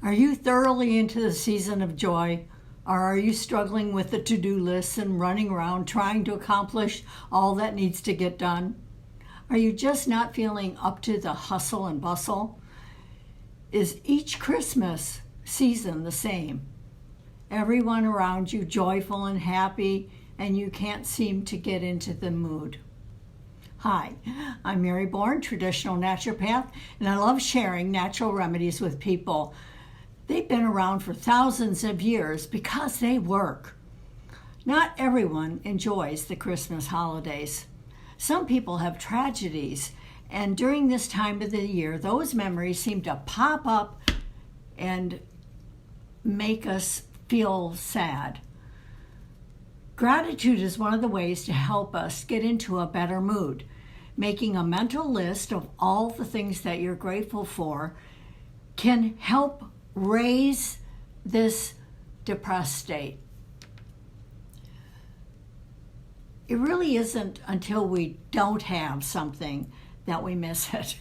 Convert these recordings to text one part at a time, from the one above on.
Are you thoroughly into the season of joy? Or are you struggling with the to-do lists and running around trying to accomplish all that needs to get done? Are you just not feeling up to the hustle and bustle? Is each Christmas season the same? Everyone around you joyful and happy, and you can't seem to get into the mood. Hi, I'm Mary Bourne, traditional naturopath, and I love sharing natural remedies with people. They've been around for thousands of years because they work. Not everyone enjoys the Christmas holidays. Some people have tragedies, and during this time of the year, those memories seem to pop up and make us feel sad. Gratitude is one of the ways to help us get into a better mood. Making a mental list of all the things that you're grateful for can help raise this depressed state. It really isn't until we don't have something that we miss it.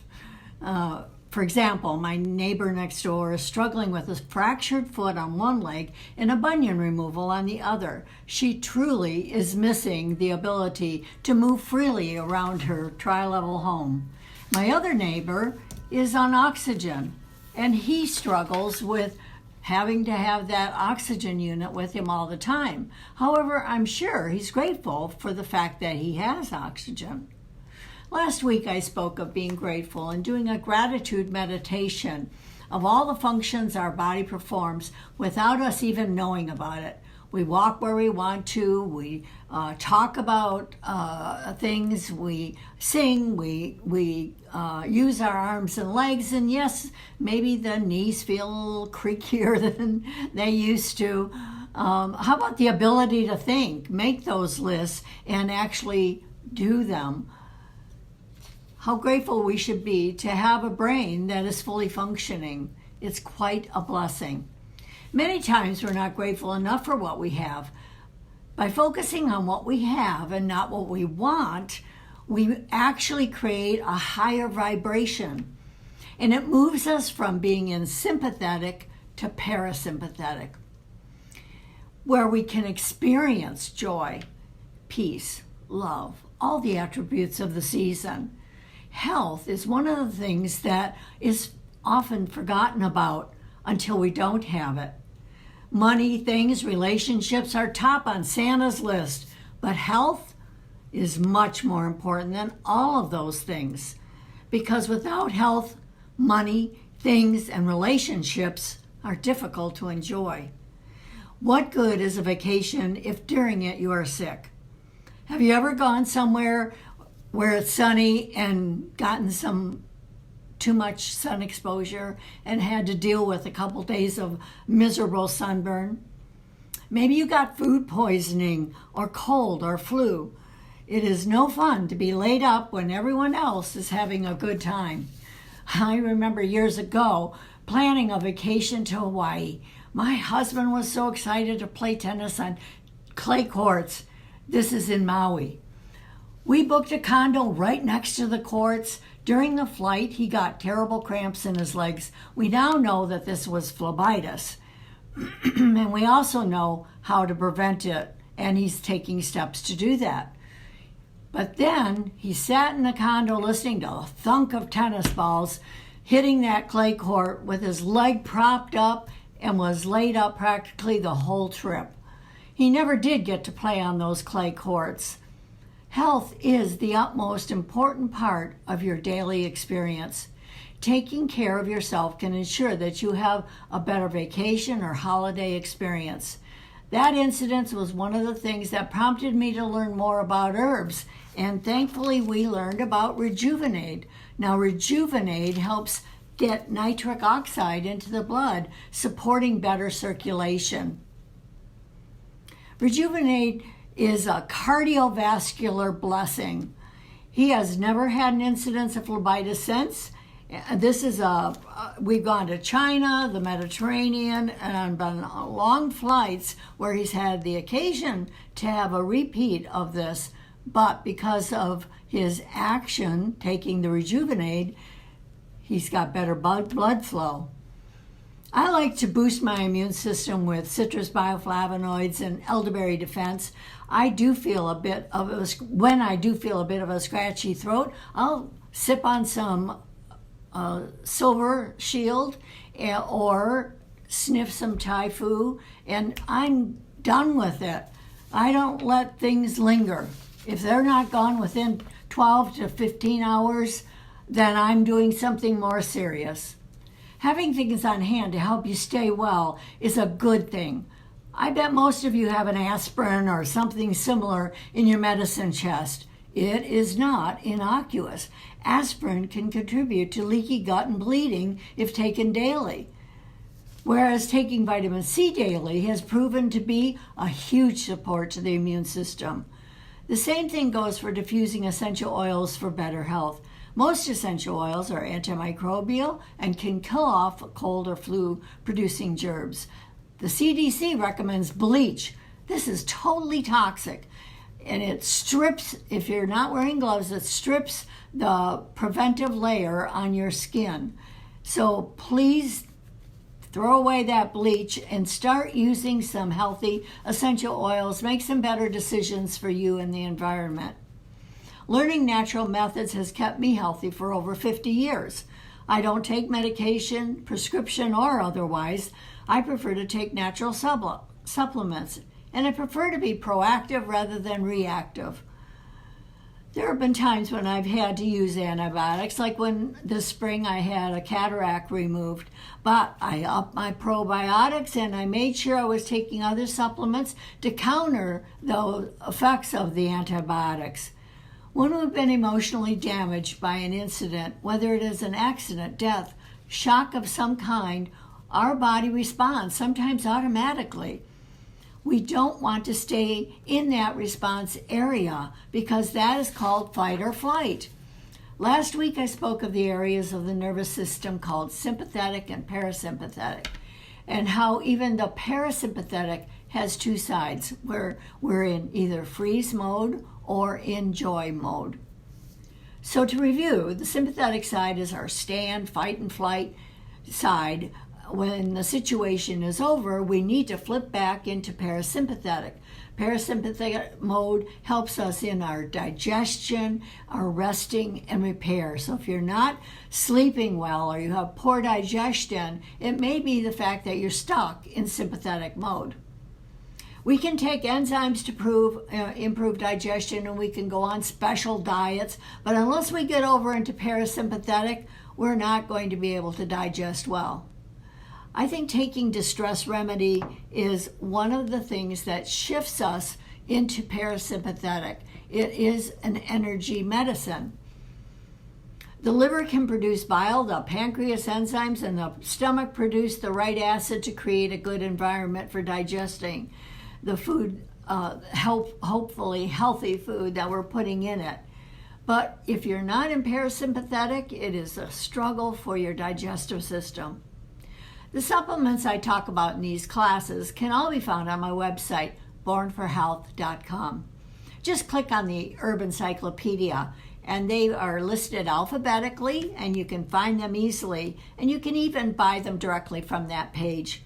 For example, my neighbor next door is struggling with a fractured foot on one leg and a bunion removal on the other. She truly is missing the ability to move freely around her tri-level home. My other neighbor is on oxygen, and he struggles with having to have that oxygen unit with him all the time. However, I'm sure he's grateful for the fact that he has oxygen. Last week I spoke of being grateful and doing a gratitude meditation of all the functions our body performs without us even knowing about it. We walk where we want to, we talk about things, we sing, we use our arms and legs, and yes, maybe the knees feel a little creakier than they used to. How about the ability to think, make those lists, and actually do them? How grateful we should be to have a brain that is fully functioning. It's quite a blessing. Many times we're not grateful enough for what we have. By focusing on what we have and not what we want, we actually create a higher vibration. And it moves us from being in sympathetic to parasympathetic, where we can experience joy, peace, love, all the attributes of the season. Health is one of the things that is often forgotten about until we don't have it. Money, things, relationships are top on Santa's list, but health is much more important than all of those things, because without health, money, things, and relationships are difficult to enjoy. What good is a vacation if during it you are sick? Have you ever gone somewhere where it's sunny and gotten some too much sun exposure and had to deal with a couple days of miserable sunburn? Maybe you got food poisoning or cold or flu. It is no fun to be laid up when everyone else is having a good time. I remember years ago planning a vacation to Hawaii. My husband was so excited to play tennis on clay courts. This is in Maui. We booked a condo right next to the courts. During the flight, he got terrible cramps in his legs. We now know that this was phlebitis, and we also know how to prevent it, and he's taking steps to do that. But then he sat in the condo listening to a thunk of tennis balls hitting that clay court with his leg propped up and was laid up practically the whole trip. He never did get to play on those clay courts. Health is the utmost important part of your daily experience. Taking care of yourself can ensure that you have a better vacation or holiday experience. That incident was one of the things that prompted me to learn more about herbs, and thankfully we learned about Rejuvenade. Now, Rejuvenade helps get nitric oxide into the blood, supporting better circulation. Rejuvenade is a cardiovascular blessing. He has never had an incidence of phlebitis since. We've gone to China, the Mediterranean, and been on long flights where he's had the occasion to have a repeat of this, but because of his action, taking the Rejuvenade, he's got better blood flow. I like to boost my immune system with citrus bioflavonoids and elderberry defense. I do feel a bit of a, when I do feel a bit of a scratchy throat, I'll sip on some Silver Shield or sniff some Thai Fu, and I'm done with it. I don't let things linger. If they're not gone within 12 to 15 hours, then I'm doing something more serious. Having things on hand to help you stay well is a good thing. I bet most of you have an aspirin or something similar in your medicine chest. It is not innocuous. Aspirin can contribute to leaky gut and bleeding if taken daily, whereas taking vitamin C daily has proven to be a huge support to the immune system. The same thing goes for diffusing essential oils for better health. Most essential oils are antimicrobial and can kill off cold or flu-producing germs. The CDC recommends bleach. This is totally toxic, and it strips, if you're not wearing gloves, it strips the preventive layer on your skin. So please throw away that bleach and start using some healthy essential oils. Make some better decisions for you and the environment. Learning natural methods has kept me healthy for over 50 years. I don't take medication, prescription or otherwise. I prefer to take natural supplements, and I prefer to be proactive rather than reactive. There have been times when I've had to use antibiotics, like when this spring I had a cataract removed, but I upped my probiotics and I made sure I was taking other supplements to counter the effects of the antibiotics. When we've been emotionally damaged by an incident, whether it is an accident, death, shock of some kind, our body responds, sometimes automatically. We don't want to stay in that response area because that is called fight or flight. Last week I spoke of the areas of the nervous system called sympathetic and parasympathetic, and how even the parasympathetic has two sides, where we're in either freeze mode or in joy mode. So to review, the sympathetic side is our stand, fight, and flight side. When the situation is over, we need to flip back into parasympathetic. Parasympathetic mode helps us in our digestion, our resting, and repair. So if you're not sleeping well or you have poor digestion, it may be the fact that you're stuck in sympathetic mode. We can take enzymes to improve digestion, and we can go on special diets, but unless we get over into parasympathetic, we're not going to be able to digest well. I think taking distress remedy is one of the things that shifts us into parasympathetic. It is an energy medicine. The liver can produce bile, the pancreas enzymes, and the stomach produce the right acid to create a good environment for digesting the food, hopefully healthy food that we're putting in it. But if you're not in parasympathetic, it is a struggle for your digestive system. The supplements I talk about in these classes can all be found on my website, bornforhealth.com. Just click on the Herb Encyclopedia, and they are listed alphabetically, and you can find them easily, and you can even buy them directly from that page.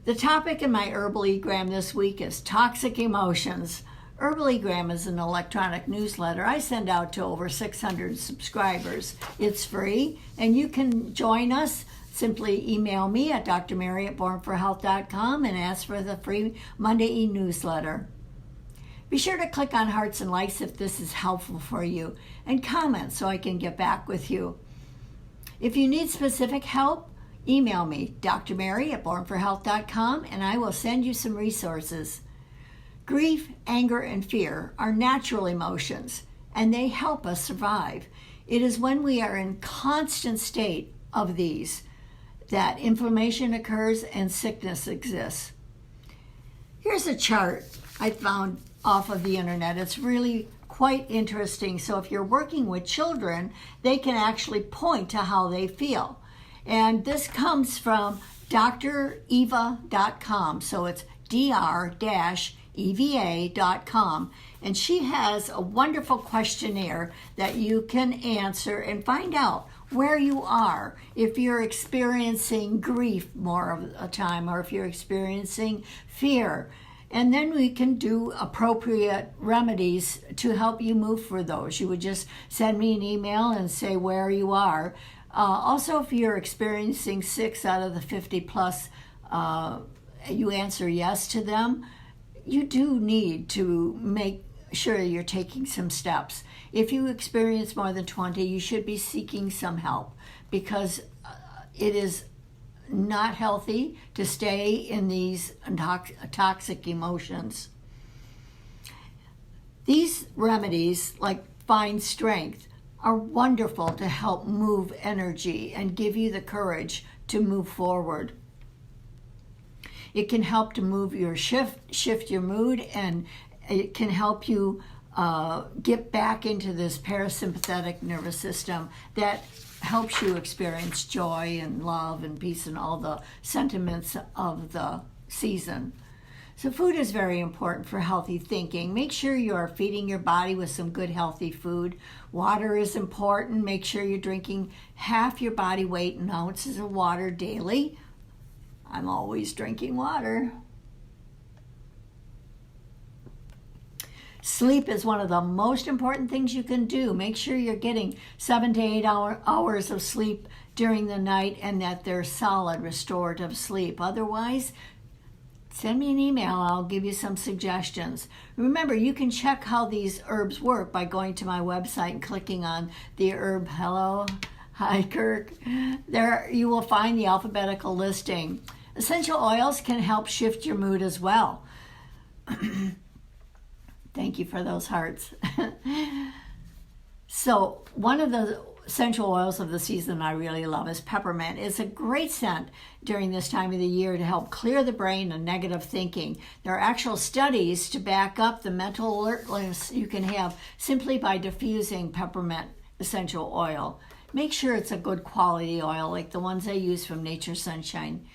The topic in my Herbaligram this week is toxic emotions. Herbaligram is an electronic newsletter I send out to over 600 subscribers. It's free, and you can join us. Simply email me at drmary@bornforhealth.com and ask for the free Monday e-newsletter. Be sure to click on hearts and likes if this is helpful for you, and comment so I can get back with you. If you need specific help, email me, drmary@bornforhealth.com, and I will send you some resources. Grief, anger, and fear are natural emotions, and they help us survive. It is when we are in constant state of these that inflammation occurs and sickness exists. Here's a chart I found off of the internet. It's really quite interesting. So if you're working with children, they can actually point to how they feel. And this comes from dreva.com. So it's dr-eva.com. And she has a wonderful questionnaire that you can answer and find out where you are. If you're experiencing grief more of the time, or if you're experiencing fear, and then we can do appropriate remedies to help you move for those. You would just send me an email and say where you are. Also, if you're experiencing 6 out of the 50 plus, you answer yes to them, you do need to make sure you're taking some steps. If you experience more than 20, you should be seeking some help, because it is not healthy to stay in these toxic emotions. These remedies, like Find Strength, are wonderful to help move energy and give you the courage to move forward. It can help to move your shift your mood, and it can help you get back into this parasympathetic nervous system that helps you experience joy and love and peace and all the sentiments of the season. So food is very important for healthy thinking. Make sure you are feeding your body with some good healthy food. Water is important. Make sure you're drinking half your body weight in ounces of water daily. I'm always drinking water. Sleep is one of the most important things you can do. Make sure you're getting 7 to 8 hours of sleep during the night, and that they're solid restorative sleep. Otherwise, send me an email. I'll give you some suggestions. Remember, you can check how these herbs work by going to my website and clicking on the herb. Hello, hi Kirk. There you will find the alphabetical listing. Essential oils can help shift your mood as well. Thank you for those hearts. So one of the essential oils of the season I really love is peppermint. It's a great scent during this time of the year to help clear the brain and negative thinking. There are actual studies to back up the mental alertness you can have simply by diffusing peppermint essential oil. Make sure it's a good quality oil like the ones I use from Nature's Sunshine.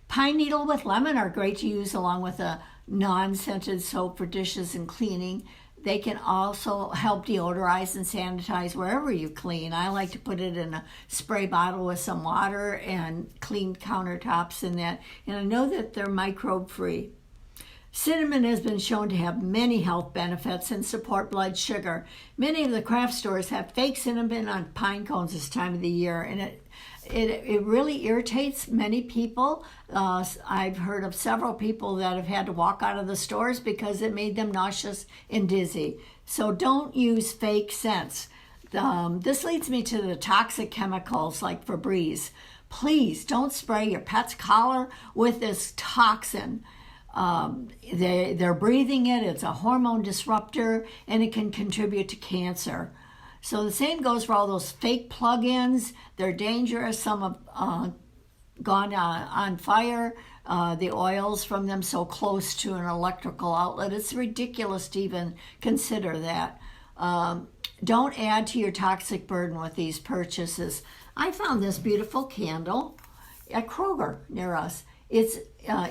Pine needle with lemon are great to use along with a non-scented soap for dishes and cleaning. They can also help deodorize and sanitize wherever you clean. I like to put it in a spray bottle with some water and clean countertops in that. And I know that they're microbe free. Cinnamon has been shown to have many health benefits and support blood sugar. Many of the craft stores have fake cinnamon on pine cones this time of the year, and it really irritates many people. I've heard of several people that have had to walk out of the stores because it made them nauseous and dizzy. So don't use fake scents. This leads me to the toxic chemicals like Febreze. Please don't spray your pet's collar with this toxin. They're breathing it. It's a hormone disruptor, and it can contribute to cancer. So the same goes for all those fake plug-ins. They're dangerous. Some have gone on fire. The oils from them so close to an electrical outlet. It's ridiculous to even consider that. Don't add to your toxic burden with these purchases. I found this beautiful candle at Kroger near us. It's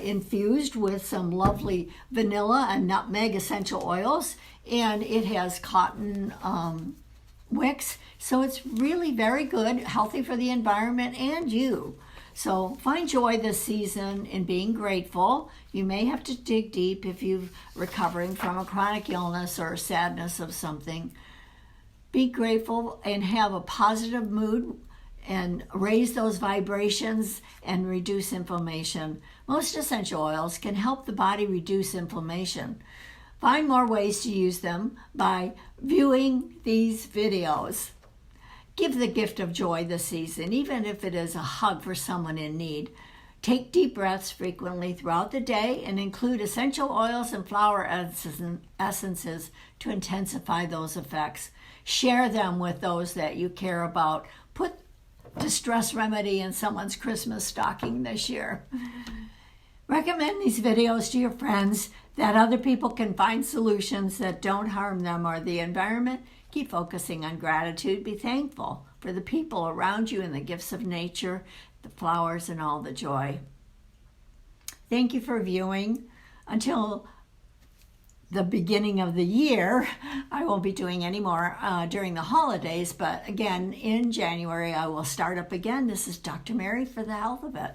infused with some lovely vanilla and nutmeg essential oils, and it has cotton wicks, so it's really very good, healthy for the environment and you. So find joy this season in being grateful. You may have to dig deep if you're recovering from a chronic illness or sadness of something. Be grateful and have a positive mood and raise those vibrations and reduce inflammation. Most essential oils can help the body reduce inflammation. Find more ways to use them by viewing these videos. Give the gift of joy this season, even if it is a hug for someone in need. Take deep breaths frequently throughout the day and include essential oils and flower essences to intensify those effects. Share them with those that you care about. Put distress remedy in someone's Christmas stocking this year. Recommend these videos to your friends that other people can find solutions that don't harm them or the environment. Keep focusing on gratitude. Be thankful for the people around you and the gifts of nature, the flowers, and all the joy. Thank you for viewing. Until the beginning of the year. I won't be doing any more during the holidays, but again, in January, I will start up again. This is Dr. Mary for the Health of It.